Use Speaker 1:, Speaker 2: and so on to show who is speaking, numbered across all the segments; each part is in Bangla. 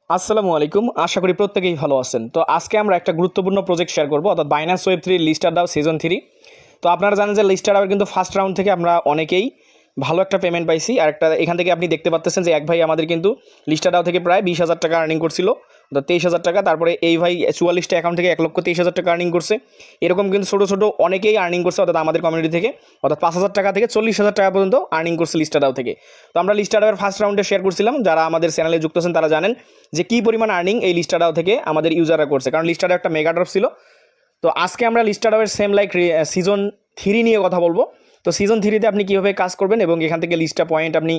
Speaker 1: আসসালামু আলাইকুম। আশা করি প্রত্যেকেই ভালো আছেন। তো আজকে আমরা একটা গুরুত্বপূর্ণ প্রজেক্ট শেয়ার করব, অর্থাৎ বাইন্যান্স ওয়েব 3 লিস্টার দাও সিজন 3। তো আপনারা জানেন যে লিস্টার দাওয়ের কিন্তু ফার্স্ট রাউন্ড থেকে আমরা অনেকেই ভালো একটা পেমেন্ট পাইছি। আর একটা এখান থেকে আপনি দেখতে পাচ্ছেন যে এক ভাই আমাদের কিন্তু লিস্টার দাও থেকে প্রায় 20,000 টাকা আর্নিং করছিল, অর্থাৎ 23,000 টাকা। তারপরে এই ভাই 44টা অ্যাকাউন্ট থেকে 1,23,000 টাকা আর্নিং করছে। এরকম কিন্তু ছোটো ছোটো অনেকেই আর্নিং করছে, অর্থাৎ আমাদের কমিউনিটি থেকে, অর্থাৎ 5,000 টাকা থেকে 40,000 টাকা পর্যন্ত আর্নিং করছে লিস্টার দাও থেকে। তো আমরা লিস্টার দাওয়ের ফার্স্ট রাউন্ডে শেয়ার করছিলাম, যারা আমাদের চ্যানেলে যুক্ত আছেন তারা জানেন যে কী পরিমাণ আর্নিং এই লিস্টার দাও থেকে আমাদের ইউজাররা করছে, কারণ লিস্টার দাও একটা মেগা ড্রপ ছিল। তো আজকে আমরা লিস্টার দাওয়ের সেম লাইক সিজন 3 নিয়ে কথা বলবো। তো সিজন 3-তে আপনি কীভাবে কাজ করবেন এবং এখান থেকে লিস্টা পয়েন্ট আপনি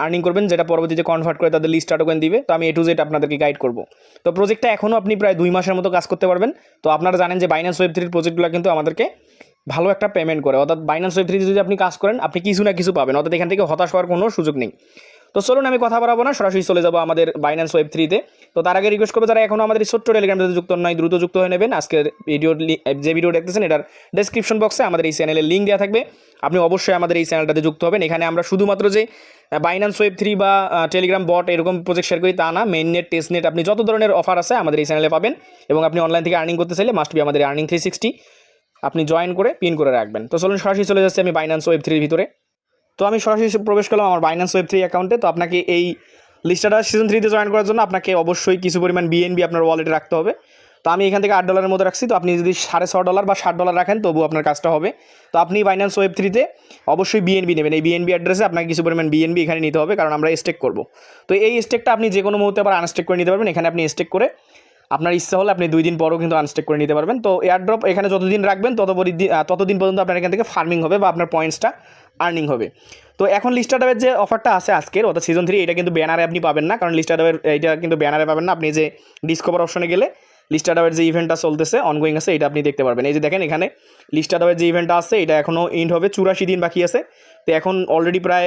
Speaker 1: আর্নিং করবেন, যেটা পরবর্তীতে কনভার্ট করে তাদের লিস্টা টোকেন দিবে। তো আমি A to Z আপনাদেরকে গাইড করব। তো প্রজেক্টটা এখনও আপনি প্রায় 2 মাসের মতো কাজ করতে পারবেন। তো আপনারা জানেন যে বাইন্যান্স ওয়েব 3 প্রজেক্টগুলো কিন্তু আমাদেরকে ভালো একটা পেমেন্ট করে, অর্থাৎ বাইন্যান্স ওয়েব 3 যদি আপনি কাজ করেন আপনি কিছু না কিছু পাবেন, অর্থাৎ এখান থেকে হতাশ হওয়ার কোনো সুযোগ নেই। তো চলুন আমি কথা বাড়াবো না, সরাসরি চলে যাবো আমাদের বাইন্যান্স ওয়েব 3-তে। তো তার আগে রিকোয়েস্ট করবো, যারা এখনও আমাদের এই ছোট্ট টেলিগ্রামটাতে যুক্ত নয় দ্রুত যুক্ত হয়ে নেবেন। আজকের যে ভিডিও দেখতেছেন এটার ডেসক্রিপশন বক্সে আমাদের এই চ্যানেলের লিঙ্ক দেওয়া থাকবে, আপনি অবশ্যই আমাদের এই চ্যানেলটাতে যুক্ত হবেন। এখানে আমরা শুধুমাত্র যে বাইন্যান্স ওয়েব 3 বা টেলিগ্রাম বট এরকম প্রজেক্ট শেয়ার করি তা না, মেইন নেট, টেস্ট নেট, আপনি যত ধরনের অফার আছে আমাদের এই চ্যানেলে পাবেন। এবং আপনি অনলাইন থেকে আর্নিং করতে চাইলে মাস্ট বি আমাদের আর্নিং 360 আপনি জয়েন করে পিন করে রাখবেন। তো চলুন সরাসরি চলে যাচ্ছে আমি বাইন্যান্স ওয়েব 3-র ভিতরে। তো আমি সরাসরি প্রবেশ করলাম আমার বাইন্যান্স ওয়েব 3 অ্যাকাউন্টে। তো আপনাকে এই লিস্টারটা সিজন 3-তে জয়েন করার জন্য আপনাকে অবশ্যই কিছু পরিমাণ বিএনবি আপনার ওয়ালেটে রাখতে হবে। তো আমি এখান থেকে $8 মতো রাখছি। তো আপনি যদি $6.5 বা $60 রাখেন তবু আপনার কাজটা হবে। তো আপনি বাইন্যান্স ওয়েব 3-তে অবশ্যই বিএনবি নেবেন। এই বিএনবি অ্যাড্রেসে আপনাকে কিছু পরিমাণ বিএনবি এখানে নিতে হবে, কারণ আমরা স্টেক করব। তো এই স্টেকটা আপনি যে কোনো মুহূর্তে আবার আনস্টেক করে নিতে পারবেন। এখানে আপনি স্টেক করে আপনার ইচ্ছা হলে আপনি 2 দিন পরও কিন্তু আনস্টেক করে নিতে পারবেন। তো এয়ারড্রপ এখানে যতদিন রাখবেন ততদিন পর্যন্ত আপনার এখান থেকে ফার্মিং হবে বা আপনার পয়েন্টসটা আর্নিং হবে। তো এখন লিস্টার ডাবের যে অফারটা আছে আজকের, অর্থাৎ সিজন 3, এটা কিন্তু ব্যানারে আপনি পাবেন না, কারণ লিস্টার ডাবের এইটা কিন্তু ব্যানারে পাবেন না। আপনি যে ডিসকভার অপশনে গেলে লিস্টার ডাবের যে ইভেন্টটা চলতেছে অনগোয়িং আছে এটা আপনি দেখতে পারবেন। এই যে দেখেন এখানে লিস্টার ডাবের যে ইভেন্টটা আছে এটা এখনও এন্ড হবে, 84 দিন বাকি আছে। তো এখন অলরেডি প্রায়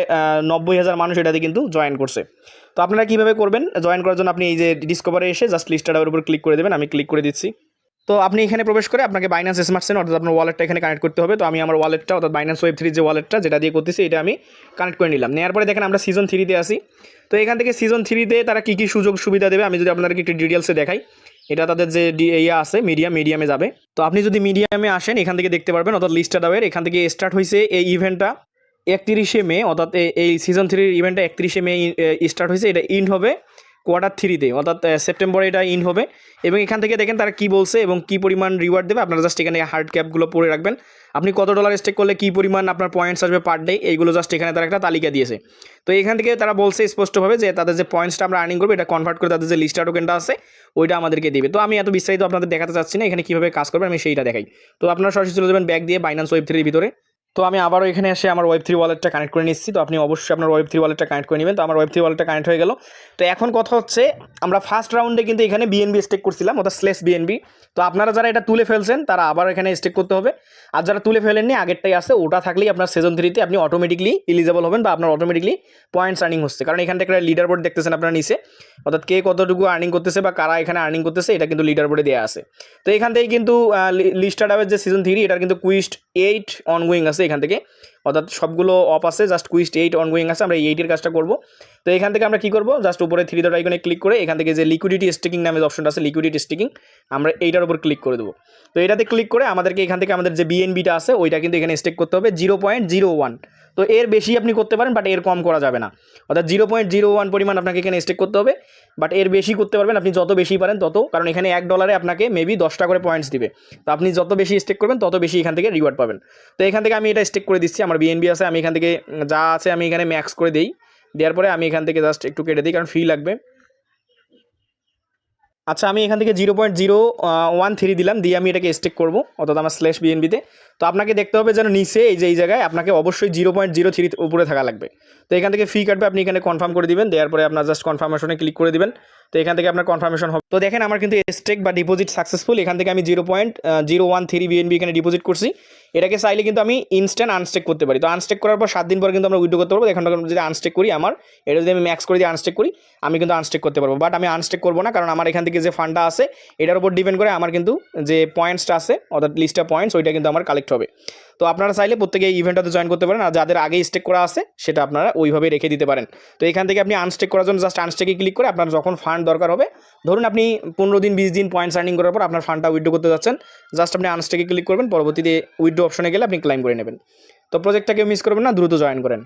Speaker 1: 90,000 মানুষ এটাতে কিন্তু জয়েন করছে। তো আপনারা কীভাবে করবেন জয়েন করার জন্য, আপনি এই যে ডিসকভারে এসে জাস্ট লিস্টার ডাবের উপর ক্লিক করে দেবেন। আমি ক্লিক করে দিচ্ছি। তো আপনি এখানে প্রবেশ করে আপনাকে বাইন্যান্স স্মার্ট চেইন, অর্থাৎ আপনার ওয়ালেটটা এখানে কানেক্ট করতে হবে। তো আমি আমার ওয়ালেটটা, অর্থাৎ বাইন্যান্স ওয়েব 3 যে ওয়ালেটটা যেটা দিয়ে করতেছি এটা আমি কানেক্ট করে নিলাম। নেওয়ার পরে দেখেন আমরা সিজন 3-তে আসি। তো এখান থেকে সিজন 3-তে তারা কী কী সুযোগ সুবিধা দেবে আমি যদি আপনাদেরকে একটু ডিটেলসে দেখাই। এটা তাদের যে ইয়ে আছে মিডিয়ামে যাবে। তো আপনি যদি মিডিয়ামে আসেন এখান থেকে দেখতে পারবেন, অর্থাৎ লিস্টার দাওয়ের এখান থেকে স্টার্ট হয়েছে এই ইভেন্টটা 31শে মে, অর্থাৎ এই সিজন 3-র ইভেন্টটা 31শে মে স্টার্ট হয়েছে। এটা ইন্ড হবে কোয়ার্টার 3-তে, অর্থাৎ সেপ্টেম্বরে এটা ইন হবে। এবং এখান থেকে দেখেন তারা কী বলছে এবং কী পরিমাণ রিওয়ার্ড দেবে। আপনারা জাস্ট এখানে হার্ড ক্যাপগুলো পড়ে রাখবেন, আপনি কত ডলার স্টেক করলে কী পরিমাণ আপনার পয়েন্টস আসবে পার ডে, এইগুলো জাস্ট এখানে তারা একটা তালিকা দিয়েছে। তো এখান থেকে তারা বলছে স্পষ্টভাবে যে তাদের যে পয়েন্টসটা আমরা আর্নিং করবো এটা কনভার্ট করে তাদের যে লিস্টার টোকেনটা আছে ওইটা আমাদেরকে দেবে। তো আমি এত বিস্তারিত আপনাদের দেখাতে চাচ্ছি না, এখানে কীভাবে কাজ করবেন আমি সেইটা দেখাই। তো আপনারা সরাসরি চলে যাবেন ব্যাক দিয়ে বাইন্যান্স ওয়েব 3-র ভিতরে। তো আমি আবারও এখানে এসে আমার ওয়েব 3 ওয়ালেটটা কানেক্ট করে নিচ্ছি। তো আপনি অবশ্যই আপনার ওয়েব 3 ওয়ালেটটা কানেক্ট করে নেবেন। তো আমার ওয়েব 3 ওয়ালেটটা কানেক্ট হয়ে গেল। তো এখন কথা হচ্ছে, আমরা ফার্স্ট রাউন্ডে কিন্তু এখানে বিএনবি স্টেক করছিলাম, অর্থাৎ স্লেস বিএনবি। তো আপনারা যারা এটা তুলে ফেলছেন তারা আবার এখানে স্টেক করতে হবে। আর যারা তুলে ফেলেননি আগেরটাই আছে, ওটা থাকলেই আপনার সিজন 3-তে আপনি অটোমেটিকলি এলিজেবল হবেন বা আপনার অটোমেটিকলি পয়েন্টস আর্নিং হচ্ছে। কারণ এখান থেকে লিডার বোর্ড দেখতেছেন আপনারা নিচে, অর্থাৎ কে কতটুকু আর্নিং করতেছে বা কারা এখানে আর্নিং করতেছে এটা কিন্তু লিডার বোর্ডে দেওয়া আছে। তো এখান থেকে কিন্তু লিস্টার ডাবের যে সিজন 3 এটার কিন্তু কুইস্ট 8 অনগোয়িং আছে এখান থেকে, অর্থাৎ সবগুলো অফ আছে, জাস্ট কুইস্ট 8 অনগোয়িং আছে। আমরা 8-এর কাজটা করব। তো এখান থেকে আমরা কী করবো, জাস্ট উপরে 3 ডট আইকনে ক্লিক করে এখান থেকে যে লিকুইডিটি স্টেকিং নামে অপশনটা আছে লিকুইডিটি স্টেকিং, আমরা এইটার উপর ক্লিক করে দেবো। তো এটাতে ক্লিক করে আমাদেরকে এখান থেকে আমাদের যে বিএনবিটা আছে ওইটা কিন্তু এখানে স্টেক করতে হবে 0.01। তো এর বেশি আপনি করতে পারেন, বাট এর কম করা যাবে না, অর্থাৎ 0.01 পরিমাণ আপনাকে এখানে স্টেক করতে হবে। বাট এর বেশি করতে পারবেন আপনি, যত বেশি পারেন তত, কারণ এখানে $1 আপনাকে মেবি 10টা করে পয়েন্টস দিবে। তো আপনি যত বেশি স্টেক করবেন তত বেশি এখান থেকে রিওয়ার্ড পাবেন। তো এখান থেকে আমি এটা স্টেক করে দিচ্ছি, আমার বিএনবি আছে, আমি এখান থেকে যা আছে আমি এখানে ম্যাক্স করে দিই। দেওয়ার পরে আমি এখান থেকে জাস্ট একটু কেটে দিই, কারণ ফ্রি লাগবে। আচ্ছা, আমি এখান থেকে 0.013 দিলাম, দিয়ে আমি এটাকে স্টেক করবো, অর্থাৎ আমার স্ল্যাশ বিএনবিতে। তো আপনাকে দেখতে হবে যেন নিচে এই জায়গায় আপনাকে অবশ্যই 0.03 উপরে থাকা লাগবে। তো এখান থেকে ফি কাটবে, আপনি এখানে কনফার্ম করে দিবেন। দেওয়ার পরে আপনার জাস্ট কনফার্মেশনে ক্লিক করে দিবেন। তো এখান থেকে আপনার কনফার্মেশন হবে। তো দেখেন আমার কিন্তু স্টেক বা ডিপোজিট সাকসেসফুল। এখান থেকে আমি 0.013 বিএনবি এখানে ডিপোজিট করছি। এটাকে চাইলে কিন্তু আমি ইনস্ট্যান্ট আনস্টেক করতে পারি। তো আনস্টেক করার পর 7 দিন পর কিন্তু আমরা উইথড্র করতে পারবো। এখন যদি আনস্টেক করি, আমার এটা যদি আমি ম্যাক্স করে দিয়ে আনস্টেক করি, আমি কিন্তু আনস্টেক করতে পারবো। বাট আমি আনস্টেক করবো না, কারণ আমার এখান থেকে যে ফান্ডটা আছে এটার উপর ডিপেন্ড করে আমার কিন্তু যে পয়েন্টসটা আছে, অর্থাৎ লিস্টটা পয়েন্টস, ওইটা কিন্তু আমার কালেক্ট হবে। তো আপনারা চাইলে প্রত্যেকে এই ইভেন্টটাতে জয়েন করতে পারেন, আর যাদের আগে স্টেক করা আছে সেটা আপনারা ওইভাবে রেখে দিতে পারেন। তো এখান থেকে আপনি আনস্টেক করার জন্য জাস্ট আনস্টেকে ক্লিক করে আপনার যখন ফান্ড ফান্ড দরকার হবে, ধরুন আপনি 15 দিন 20 দিন পয়েন্টস আর্নিং করার পর আপনার ফান্ডটা উইথড্র করতে যাচ্ছেন, জাস্ট আপনি আনস্টেকে ক্লিক করবেন, পরবর্তীতে উইথড্র অপশনে গেলে আপনি ক্লাইম করে নেবেন। তো প্রজেক্টটাকে মিস করবেন না, দ্রুত জয়েন করেন।